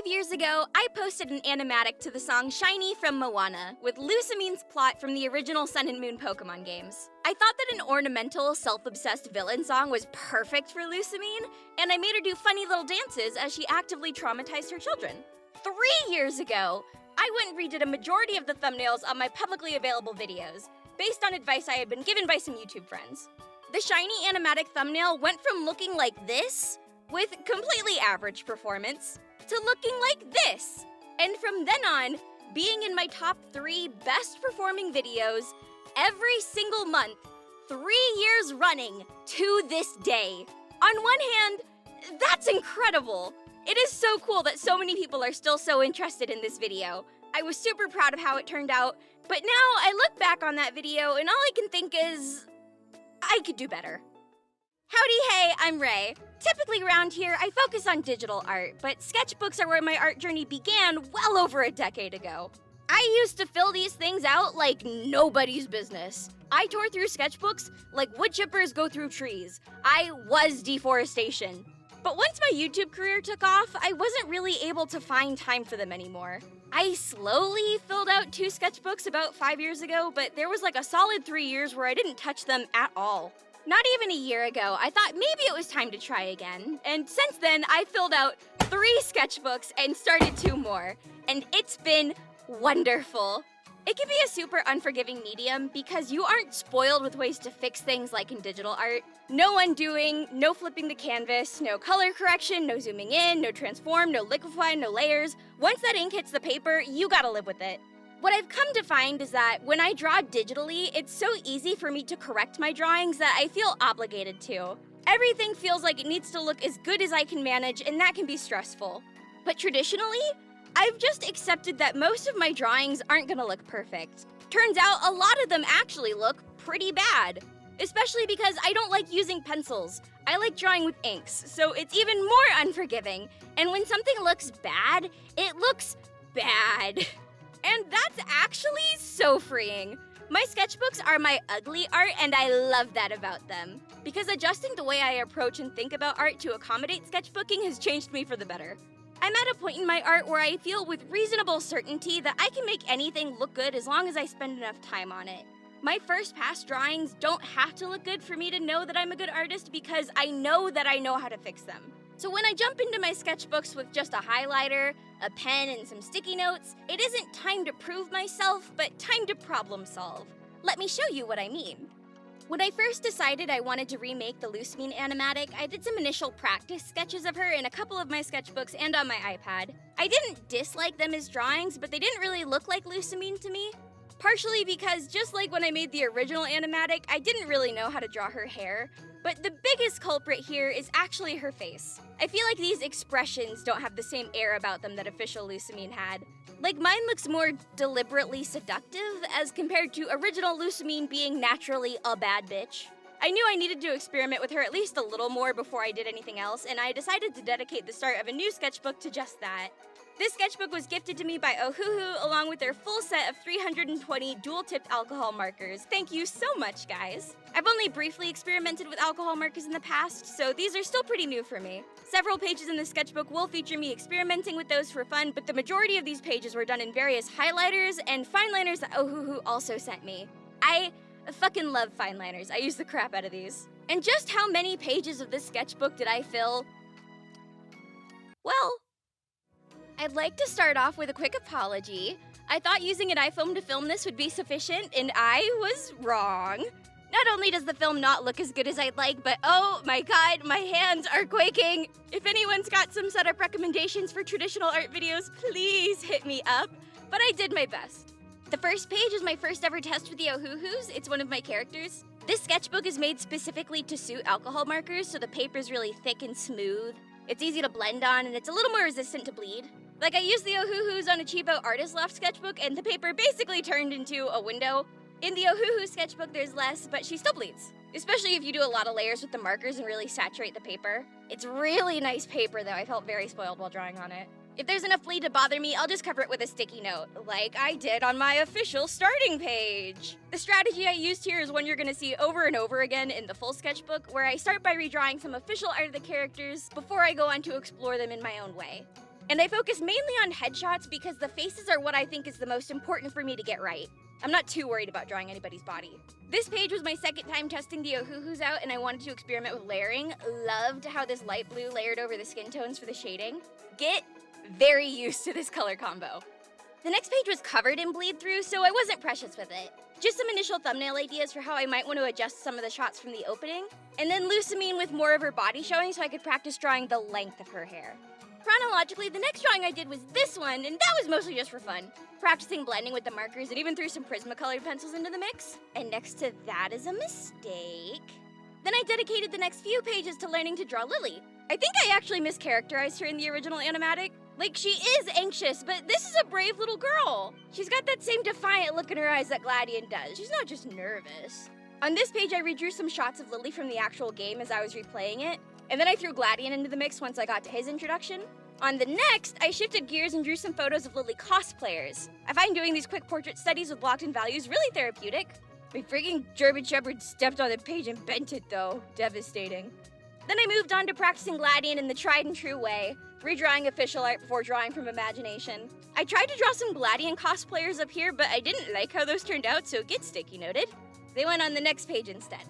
years ago, I posted an animatic to the song Shiny from Moana, with Lusamine's plot from the original Sun and Moon Pokemon games. I thought that an ornamental, self-obsessed villain song was perfect for Lusamine, and I made her do funny little dances as she actively traumatized her children. 3 years ago, I went and redid a majority of the thumbnails on my publicly available videos, based on advice I had been given by some YouTube friends. The shiny animatic thumbnail went from looking like this, with completely average performance, to looking like this, and from then on, being in my top 3 best performing videos every single month, 3 years running to this day. On one hand, that's incredible. It is so cool that so many people are still so interested in this video. I was super proud of how it turned out, but now I look back on that video and all I can think is, I could do better. Howdy, hey, I'm Ray. Typically around here, I focus on digital art, but sketchbooks are where my art journey began well over a decade ago. I used to fill these things out like nobody's business. I tore through sketchbooks like wood chippers go through trees. I was deforestation. But once my YouTube career took off, I wasn't really able to find time for them anymore. I slowly filled out 2 sketchbooks about 5 years ago, but there was like a solid 3 years where I didn't touch them at all. Not even a year ago, I thought maybe it was time to try again. And since then, I filled out 3 sketchbooks and started 2 more. And it's been wonderful. It can be a super unforgiving medium because you aren't spoiled with ways to fix things like in digital art. No undoing, no flipping the canvas, no color correction, no zooming in, no transform, no liquefy, no layers. Once that ink hits the paper, you gotta live with it. What I've come to find is that when I draw digitally, it's so easy for me to correct my drawings that I feel obligated to. Everything feels like it needs to look as good as I can manage, and that can be stressful. But traditionally, I've just accepted that most of my drawings aren't gonna look perfect. Turns out a lot of them actually look pretty bad. Especially because I don't like using pencils. I like drawing with inks, so it's even more unforgiving. And when something looks bad, it looks bad. And that's actually so freeing. My sketchbooks are my ugly art, and I love that about them. Because adjusting the way I approach and think about art to accommodate sketchbooking has changed me for the better. I'm at a point in my art where I feel with reasonable certainty that I can make anything look good as long as I spend enough time on it. My first pass drawings don't have to look good for me to know that I'm a good artist because I know that I know how to fix them. So when I jump into my sketchbooks with just a highlighter, a pen, and some sticky notes, it isn't time to prove myself, but time to problem solve. Let me show you what I mean. When I first decided I wanted to remake the Lusamine animatic, I did some initial practice sketches of her in a couple of my sketchbooks and on my iPad. I didn't dislike them as drawings, but they didn't really look like Lusamine to me. Partially because just like when I made the original animatic, I didn't really know how to draw her hair. But the biggest culprit here is actually her face. I feel like these expressions don't have the same air about them that official Lusamine had. Like mine looks more deliberately seductive as compared to original Lusamine being naturally a bad bitch. I knew I needed to experiment with her at least a little more before I did anything else, and I decided to dedicate the start of a new sketchbook to just that. This sketchbook was gifted to me by Ohuhu along with their full set of 320 dual-tipped alcohol markers. Thank you so much, guys. I've only briefly experimented with alcohol markers in the past, so these are still pretty new for me. Several pages in the sketchbook will feature me experimenting with those for fun, but the majority of these pages were done in various highlighters and fine liners that Ohuhu also sent me. I fucking love fine liners. I use the crap out of these. And just how many pages of this sketchbook did I fill? Well, I'd like to start off with a quick apology. I thought using an iPhone to film this would be sufficient, and I was wrong. Not only does the film not look as good as I'd like, but oh my god, my hands are quaking. If anyone's got some setup recommendations for traditional art videos, please hit me up. But I did my best. The first page is my first ever test with the Ohuhus. It's one of my characters. This sketchbook is made specifically to suit alcohol markers, so the paper's really thick and smooth. It's easy to blend on, and it's a little more resistant to bleed. Like, I used the Ohuhus on a cheapo Artist Loft sketchbook, and the paper basically turned into a window. In the Ohuhu sketchbook, there's less, but she still bleeds. Especially if you do a lot of layers with the markers and really saturate the paper. It's really nice paper, though. I felt very spoiled while drawing on it. If there's enough bleed to bother me, I'll just cover it with a sticky note, like I did on my official starting page. The strategy I used here is one you're gonna see over and over again in the full sketchbook, where I start by redrawing some official art of the characters before I go on to explore them in my own way. And I focus mainly on headshots because the faces are what I think is the most important for me to get right. I'm not too worried about drawing anybody's body. This page was my second time testing the Ohuhus out, and I wanted to experiment with layering. Loved how this light blue layered over the skin tones for the shading. Get very used to this color combo. The next page was covered in bleed through, so I wasn't precious with it. Just some initial thumbnail ideas for how I might want to adjust some of the shots from the opening, and then Lusamine with more of her body showing so I could practice drawing the length of her hair. Chronologically, the next drawing I did was this one, and that was mostly just for fun. Practicing blending with the markers and even threw some Prismacolor pencils into the mix. And next to that is a mistake. Then I dedicated the next few pages to learning to draw Lily. I think I actually mischaracterized her in the original Animatic. Like, she is anxious, but this is a brave little girl. She's got that same defiant look in her eyes that Gladian does. She's not just nervous. On this page, I redrew some shots of Lily from the actual game as I was replaying it. And then I threw Gladian into the mix once I got to his introduction. On the next, I shifted gears and drew some photos of Lily cosplayers. I find doing these quick portrait studies with locked-in values really therapeutic. My freaking German Shepherd stepped on the page and bent it though. Devastating. Then I moved on to practicing Gladian in the tried and true way, redrawing official art before drawing from imagination. I tried to draw some Gladian cosplayers up here, but I didn't like how those turned out, so get sticky noted. They went on the next page instead.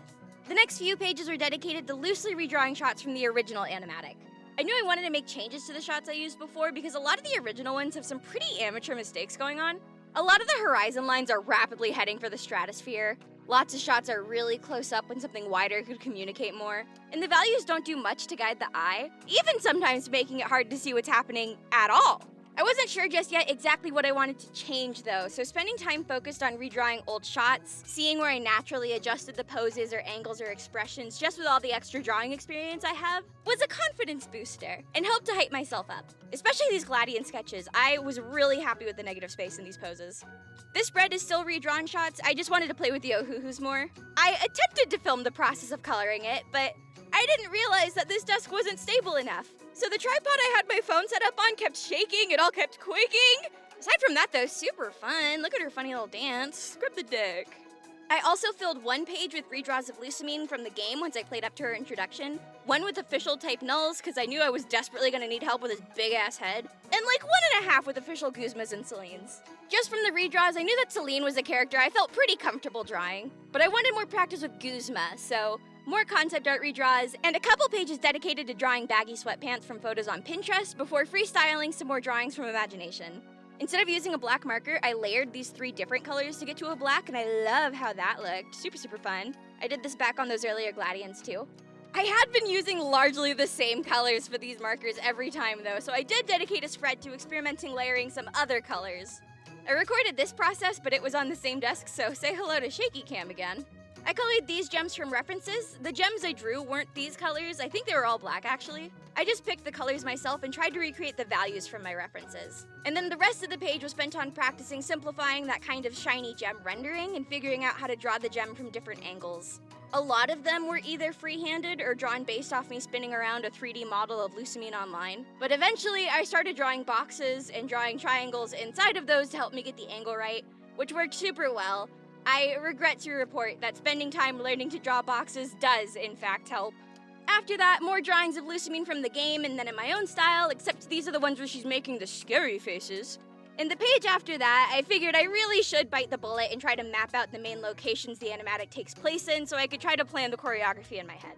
The next few pages were dedicated to loosely redrawing shots from the original Animatic. I knew I wanted to make changes to the shots I used before because a lot of the original ones have some pretty amateur mistakes going on. A lot of the horizon lines are rapidly heading for the stratosphere. Lots of shots are really close up when something wider could communicate more. And the values don't do much to guide the eye, even sometimes making it hard to see what's happening at all. I wasn't sure just yet exactly what I wanted to change though, so spending time focused on redrawing old shots, seeing where I naturally adjusted the poses or angles or expressions just with all the extra drawing experience I have, was a confidence booster and helped to hype myself up. Especially these Gladian sketches, I was really happy with the negative space in these poses. This spread is still redrawn shots, I just wanted to play with the Ohuhus more. I attempted to film the process of coloring it, but I didn't realize that this desk wasn't stable enough. So the tripod I had my phone set up on kept shaking, it all kept quaking. Aside from that though, super fun. Look at her funny little dance. Scrub the deck. I also filled one page with redraws of Lusamine from the game once I played up to her introduction. One with official type nulls, because I knew I was desperately going to need help with his big ass head. And like 1.5 with official Guzmas and Celine's. Just from the redraws, I knew that Celine was a character I felt pretty comfortable drawing. But I wanted more practice with Guzma, so more concept art redraws, and a couple pages dedicated to drawing baggy sweatpants from photos on Pinterest before freestyling some more drawings from imagination. Instead of using a black marker, I layered these 3 different colors to get to a black, and I love how that looked. Super, super fun. I did this back on those earlier Gladians too. I had been using largely the same colors for these markers every time though, so I did dedicate a spread to experimenting layering some other colors. I recorded this process, but it was on the same desk, so say hello to Shaky Cam again. I colored these gems from references. The gems I drew weren't these colors. I think they were all black, actually. I just picked the colors myself and tried to recreate the values from my references. And then the rest of the page was spent on practicing simplifying that kind of shiny gem rendering and figuring out how to draw the gem from different angles. A lot of them were either free-handed or drawn based off me spinning around a 3D model of Lusamine online. But eventually, I started drawing boxes and drawing triangles inside of those to help me get the angle right, which worked super well. I regret to report that spending time learning to draw boxes does, in fact, help. After that, more drawings of Lusamine from the game and then in my own style, except these are the ones where she's making the scary faces. In the page after that, I figured I really should bite the bullet and try to map out the main locations the animatic takes place in so I could try to plan the choreography in my head.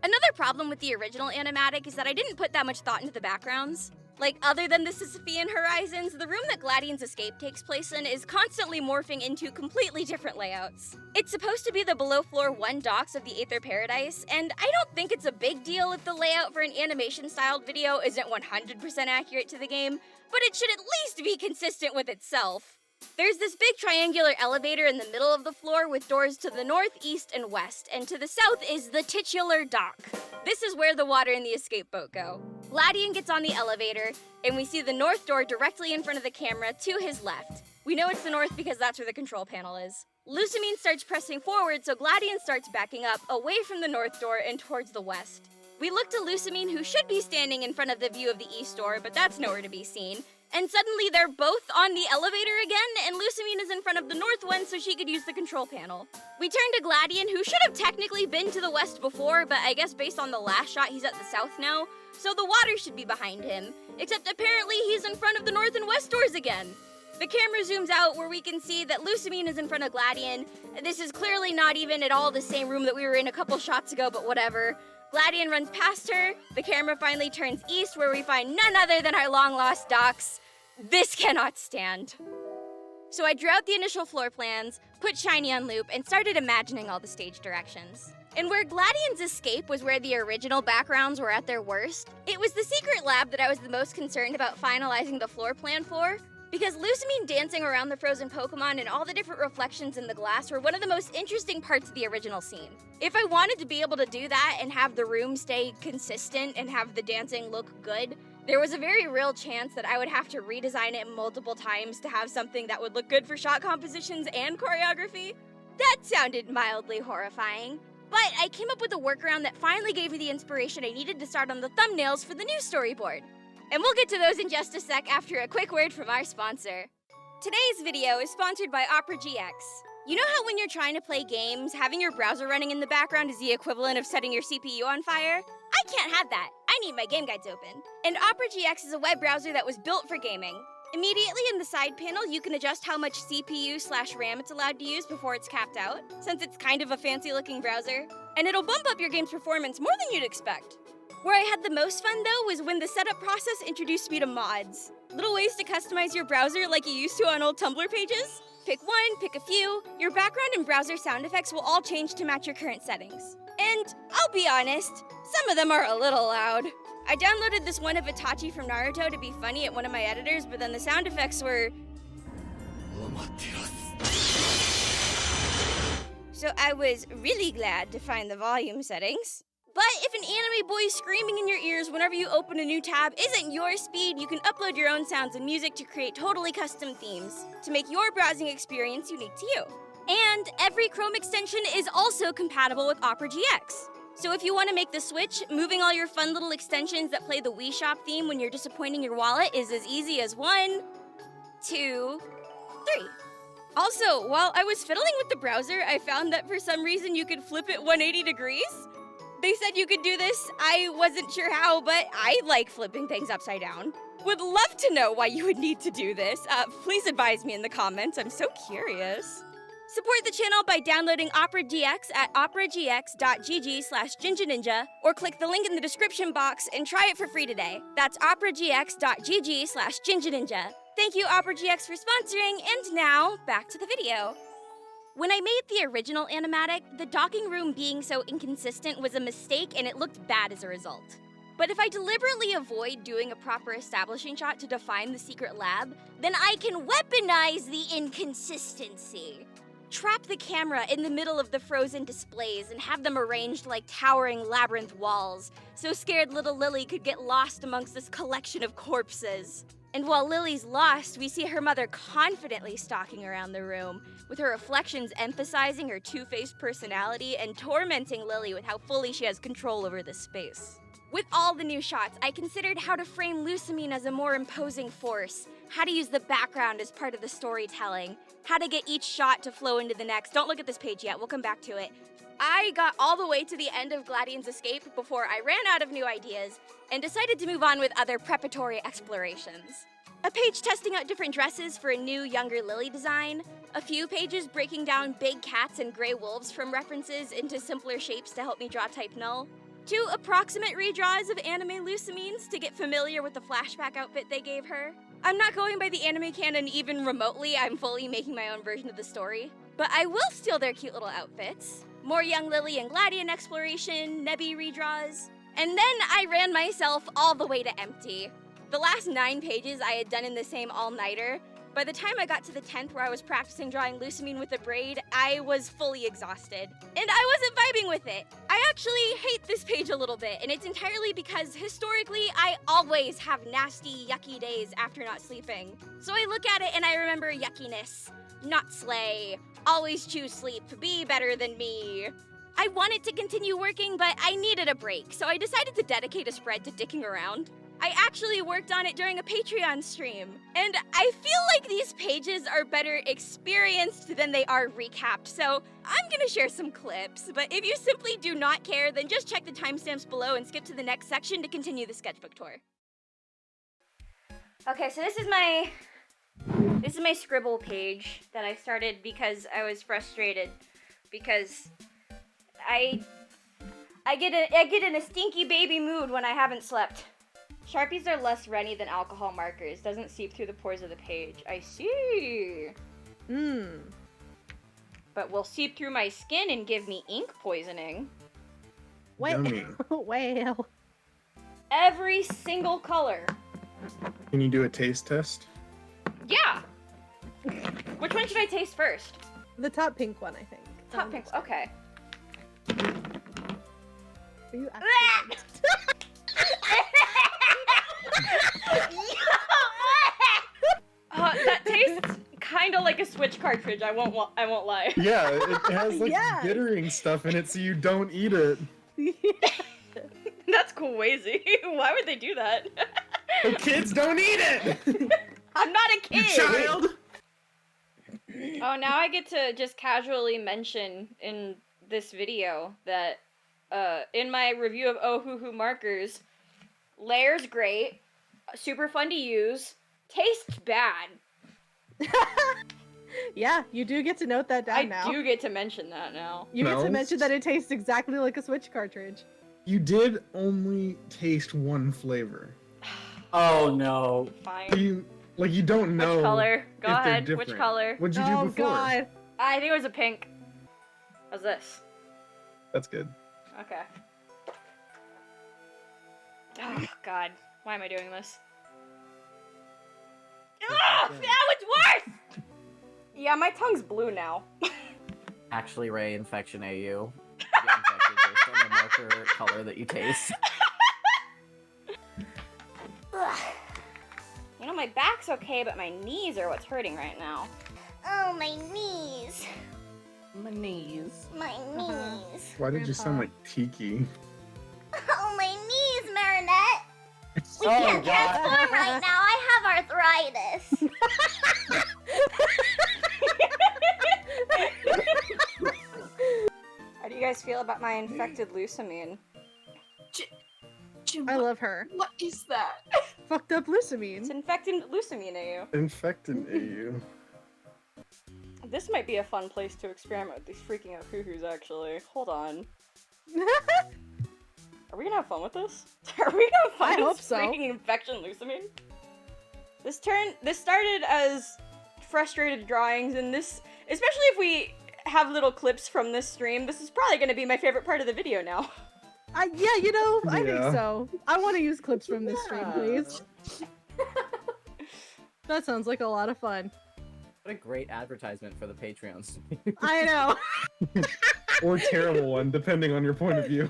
Another problem with the original animatic is that I didn't put that much thought into the backgrounds. Like, other than the Sisyphean horizons, the room that Gladian's escape takes place in is constantly morphing into completely different layouts. It's supposed to be the below-floor 1 docks of the Aether Paradise, and I don't think it's a big deal if the layout for an animation-styled video isn't 100% accurate to the game, but it should at least be consistent with itself. There's this big triangular elevator in the middle of the floor with doors to the north, east, and west, and to the south is the titular dock. This is where the water and the escape boat go. Gladian gets on the elevator, and we see the north door directly in front of the camera to his left. We know it's the north because that's where the control panel is. Lusamine starts pressing forward, so Gladian starts backing up, away from the north door and towards the west. We look to Lusamine, who should be standing in front of the view of the east door, but that's nowhere to be seen. And suddenly they're both on the elevator again, and Lusamine is in front of the north one so she could use the control panel. We turn to Gladian, who should have technically been to the west before, but I guess based on the last shot, he's at the south now, so the water should be behind him. Except apparently he's in front of the north and west doors again. The camera zooms out where we can see that Lusamine is in front of Gladian. This is clearly not even at all the same room that we were in a couple shots ago, but whatever. Gladian runs past her, the camera finally turns east where we find none other than our long-lost Docs. This cannot stand. So I drew out the initial floor plans, put Shiny on loop, and started imagining all the stage directions. And where Gladian's escape was where the original backgrounds were at their worst, it was the secret lab that I was the most concerned about finalizing the floor plan for, because Lusamine dancing around the frozen Pokemon and all the different reflections in the glass were one of the most interesting parts of the original scene. If I wanted to be able to do that and have the room stay consistent and have the dancing look good, there was a very real chance that I would have to redesign it multiple times to have something that would look good for shot compositions and choreography. That sounded mildly horrifying. But I came up with a workaround that finally gave me the inspiration I needed to start on the thumbnails for the new storyboard. And we'll get to those in just a sec after a quick word from our sponsor. Today's video is sponsored by Opera GX. You know how when you're trying to play games, having your browser running in the background is the equivalent of setting your CPU on fire? I can't have that. I need my game guides open. And Opera GX is a web browser that was built for gaming. Immediately in the side panel, you can adjust how much CPU/RAM it's allowed to use before it's capped out, since it's kind of a fancy-looking browser. And it'll bump up your game's performance more than you'd expect. Where I had the most fun, though, was when the setup process introduced me to mods. Little ways to customize your browser like you used to on old Tumblr pages. Pick one, pick a few. Your background and browser sound effects will all change to match your current settings. And I'll be honest, some of them are a little loud. I downloaded this one of Itachi from Naruto to be funny at one of my editors, but then the sound effects were... So I was really glad to find the volume settings. But if an anime boy screaming in your ears whenever you open a new tab isn't your speed, you can upload your own sounds and music to create totally custom themes to make your browsing experience unique to you. And every Chrome extension is also compatible with Opera GX. So if you want to make the switch, moving all your fun little extensions that play the Wii Shop theme when you're disappointing your wallet is as easy as 1, 2, 3. Also, while I was fiddling with the browser, I found that for some reason you could flip it 180 degrees. They said you could do this. I wasn't sure how, but I like flipping things upside down. Would love to know why you would need to do this. Please advise me in the comments. I'm so curious. Support the channel by downloading Opera GX at operagx.gg/GinjaNinja or click the link in the description box and try it for free today. That's operagx.gg/GinjaNinja. Thank you, Opera GX, for sponsoring, and now, back to the video. When I made the original Animatic, the docking room being so inconsistent was a mistake and it looked bad as a result. But if I deliberately avoid doing a proper establishing shot to define the secret lab, then I can weaponize the inconsistency. Trap the camera in the middle of the frozen displays and have them arranged like towering labyrinth walls, so scared little Lily could get lost amongst this collection of corpses. And while Lily's lost, we see her mother confidently stalking around the room, with her reflections emphasizing her two-faced personality and tormenting Lily with how fully she has control over this space. With all the new shots, I considered how to frame Lusamine as a more imposing force, how to use the background as part of the storytelling, how to get each shot to flow into the next. Don't look at this page yet, we'll come back to it. I got all the way to the end of Gladian's escape before I ran out of new ideas and decided to move on with other preparatory explorations. A page testing out different dresses for a new, younger Lily design, a few pages breaking down big cats and gray wolves from references into simpler shapes to help me draw type null, 2 approximate redraws of anime Lusamines to get familiar with the flashback outfit they gave her. I'm not going by the anime canon even remotely, I'm fully making my own version of the story. But I will steal their cute little outfits. More young Lily and Gladian exploration, Nebby redraws. And then I ran myself all the way to empty. The last 9 pages I had done in the same all-nighter. By the time I got to the 10th where I was practicing drawing Lusamine with a braid, I was fully exhausted. And I wasn't vibing with it. I actually hate this page a little bit, and it's entirely because historically I always have nasty, yucky days after not sleeping. So I look at it and I remember yuckiness, not slay, always choose sleep, be better than me. I wanted to continue working, but I needed a break, so I decided to dedicate a spread to dicking around. I actually worked on it during a Patreon stream, and I feel like these pages are better experienced than they are recapped, so I'm gonna share some clips, but if you simply do not care, then just check the timestamps below and skip to the next section to continue the sketchbook tour. Okay, so this is my scribble page that I started because I was frustrated because I get in a stinky baby mood when I haven't slept. Sharpies are less runny than alcohol markers. Doesn't seep through the pores of the page. I see. But will seep through my skin and give me ink poisoning. Whale. Every single color. Can you do a taste test? Yeah. Which one should I taste first? The top pink one, I think. Top pink. Okay. Are you that tastes kind of like a Switch cartridge. I won't lie. Yeah, it has like bittering stuff in it, so you don't eat it. That's crazy. Why would they do that? The kids don't eat it. I'm not a kid. Child. Oh, now I get to just casually mention in this video that in my review of Ohuhu markers, layer's great, super fun to use, tastes bad. Yeah, you do get to note that down now. I do get to mention that now. You get to mention that it tastes exactly like a Switch cartridge. You did only taste one flavor. Oh no. Fine. You don't know. Which color? Go ahead. Different. Which color? What'd you do before? Oh god. I think it was a pink. How's this? That's good. Okay. Oh god. Why am I doing this? Ah! That was worse! Yeah, my tongue's blue now. Actually, Ray, infection AU. You get infected based on the marker color that you taste. You know, my back's okay, but my knees are what's hurting right now. Oh, my knees. My knees. My knees. Why did you sound like Tiki? Oh, my knees, Marinette. We Oh, can't God. transform right now. I have arthritis. How do you guys feel about my infected Lusamine? I love her. What is that? Fucked up It's Lusamine. infected Lusamine AU. Infected AU. This might be a fun place to experiment with these freaking out hoo-hoos, actually. Hold on. Are we gonna have fun with this? Are we gonna have fun I with hope this so. freaking infection Lusamine? This started as frustrated drawings, and this, especially if we have little clips from this stream, this is probably gonna be my favorite part of the video now. Yeah, you know, I think Yeah. so. I want to use clips from this stream, please. That sounds like a lot of fun. What a great advertisement for the Patreon stream. I know. Or terrible one, depending on your point of view.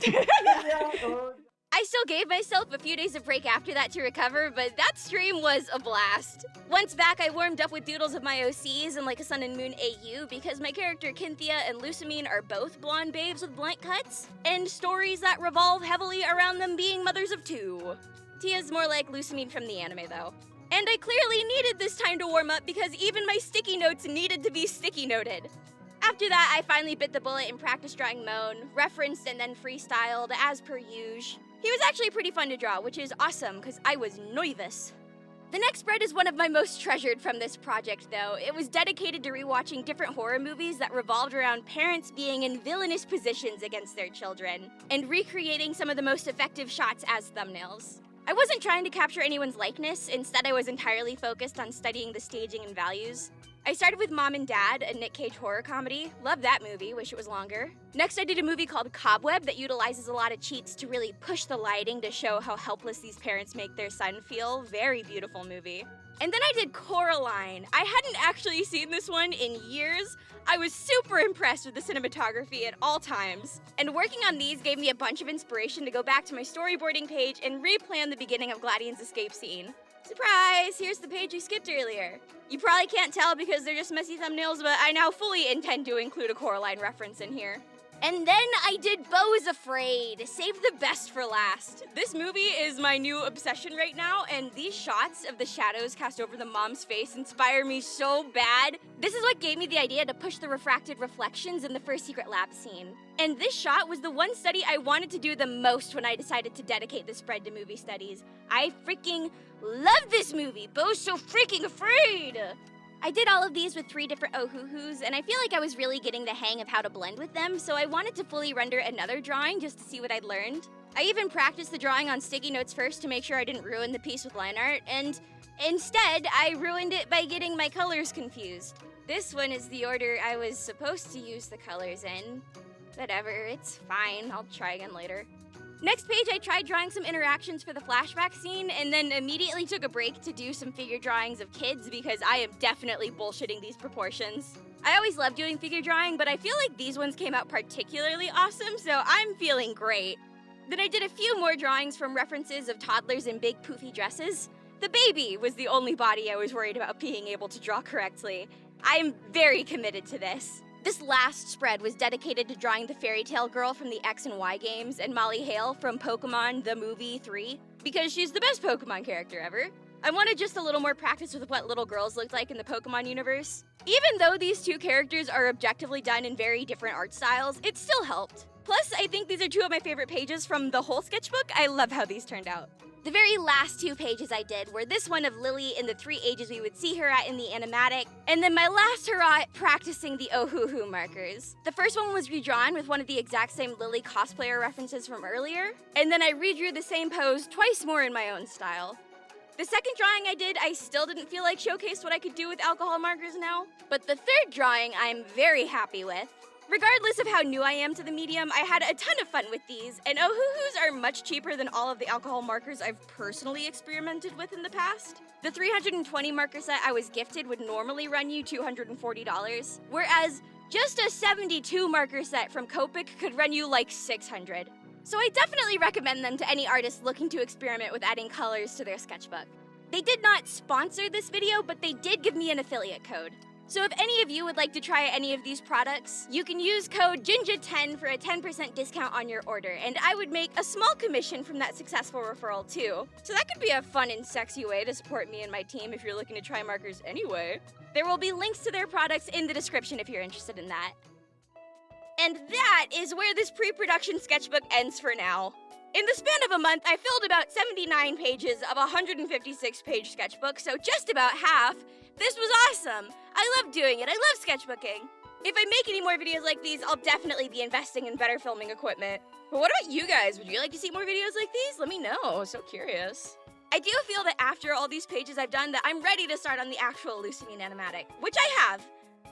I still gave myself a few days of break after that to recover, but that stream was a blast. Once back, I warmed up with doodles of my OCs and Like a Sun and Moon AU because my character Cynthia and Lusamine are both blonde babes with blank cuts, and stories that revolve heavily around them being mothers of two. Tia's more like Lusamine from the anime, though. And I clearly needed this time to warm up because even my sticky notes needed to be sticky noted. After that, I finally bit the bullet and practiced drawing Moan, referenced and then freestyled as per usual. He was actually pretty fun to draw, which is awesome because I was nervous. The next spread is one of my most treasured from this project, though. It was dedicated to rewatching different horror movies that revolved around parents being in villainous positions against their children, and recreating some of the most effective shots as thumbnails. I wasn't trying to capture anyone's likeness, instead I was entirely focused on studying the staging and values. I started with Mom and Dad, a Nick Cage horror comedy. Loved that movie, wish it was longer. Next I did a movie called Cobweb that utilizes a lot of cheats to really push the lighting to show how helpless these parents make their son feel. Very beautiful movie. And then I did Coraline. I hadn't actually seen this one in years. I was super impressed with the cinematography at all times. And working on these gave me a bunch of inspiration to go back to my storyboarding page and replan the beginning of Gladian's escape scene. Surprise! Here's the page we skipped earlier. You probably can't tell because they're just messy thumbnails, but I now fully intend to include a Coraline reference in here. And then I did Beau's Afraid. Save the best for last. This movie is my new obsession right now, and these shots of the shadows cast over the mom's face inspire me so bad. This is what gave me the idea to push the refracted reflections in the first secret lab scene. And this shot was the one study I wanted to do the most when I decided to dedicate this spread to movie studies. I freaking love this movie. Beau's so freaking afraid. I did all of these with 3 different ohoo-hoos, and I feel like I was really getting the hang of how to blend with them, so I wanted to fully render another drawing just to see what I'd learned. I even practiced the drawing on sticky notes first to make sure I didn't ruin the piece with line art, and instead, I ruined it by getting my colors confused. This one is the order I was supposed to use the colors in. Whatever, it's fine, I'll try again later. Next page, I tried drawing some interactions for the flashback scene, and then immediately took a break to do some figure drawings of kids because I am definitely bullshitting these proportions. I always love doing figure drawing, but I feel like these ones came out particularly awesome, so I'm feeling great. Then I did a few more drawings from references of toddlers in big poofy dresses. The baby was the only body I was worried about being able to draw correctly. I'm very committed to this. This last spread was dedicated to drawing the fairy tale girl from the X and Y games and Molly Hale from Pokemon The Movie 3, because she's the best Pokemon character ever. I wanted just a little more practice with what little girls looked like in the Pokemon universe. Even though these 2 characters are objectively done in very different art styles, it still helped. Plus, I think these are 2 of my favorite pages from the whole sketchbook. I love how these turned out. The very last 2 pages I did were this one of Lily in the 3 ages we would see her at in the animatic, and then my last hurrah at practicing the ohoo-hoo markers. The first one was redrawn with one of the exact same Lily cosplayer references from earlier, and then I redrew the same pose twice more in my own style. The second drawing I did, I still didn't feel like showcased what I could do with alcohol markers now, but the third drawing I'm very happy with. Regardless of how new I am to the medium, I had a ton of fun with these, and ohoo-hoos are much cheaper than all of the alcohol markers I've personally experimented with in the past. The 320 marker set I was gifted would normally run you $240, whereas just a 72 marker set from Copic could run you like $600. So I definitely recommend them to any artist looking to experiment with adding colors to their sketchbook. They did not sponsor this video, but they did give me an affiliate code. So if any of you would like to try any of these products, you can use code GINJA10 for a 10% discount on your order, and I would make a small commission from that successful referral too. So that could be a fun and sexy way to support me and my team if you're looking to try markers anyway. There will be links to their products in the description if you're interested in that. And that is where this pre-production sketchbook ends for now. In the span of a month, I filled about 79 pages of a 156-page sketchbook, so just about half. This was awesome! I love doing it, I love sketchbooking. If I make any more videos like these, I'll definitely be investing in better filming equipment. But what about you guys? Would you like to see more videos like these? Let me know, so curious. I do feel that after all these pages I've done that I'm ready to start on the actual Lusamine animatic, which I have.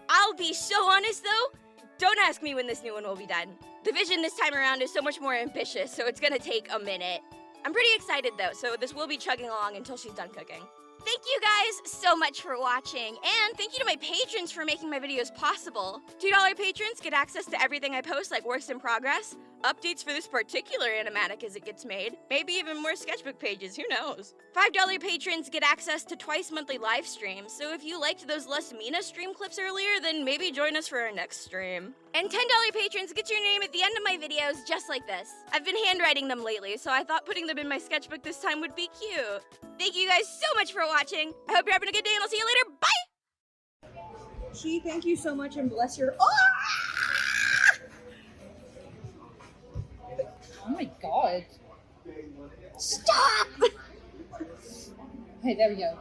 I'll be so honest though, don't ask me when this new one will be done. The vision this time around is so much more ambitious, so it's gonna take a minute. I'm pretty excited though, so this will be chugging along until she's done cooking. Thank you guys so much for watching, and thank you to my patrons for making my videos possible. $2 patrons get access to everything I post, like works in progress, updates for this particular animatic as it gets made, maybe even more sketchbook pages, who knows? $5 patrons get access to twice monthly live streams, so if you liked those Lustmina stream clips earlier, then maybe join us for our next stream. And $10 patrons get your name at the end of my videos just like this. I've been handwriting them lately, so I thought putting them in my sketchbook this time would be cute. Thank you guys so much for watching. I hope you're having a good day, and I'll see you later. Bye! She, thank you so much and bless your. Oh my god. Stop! Hey, there we go.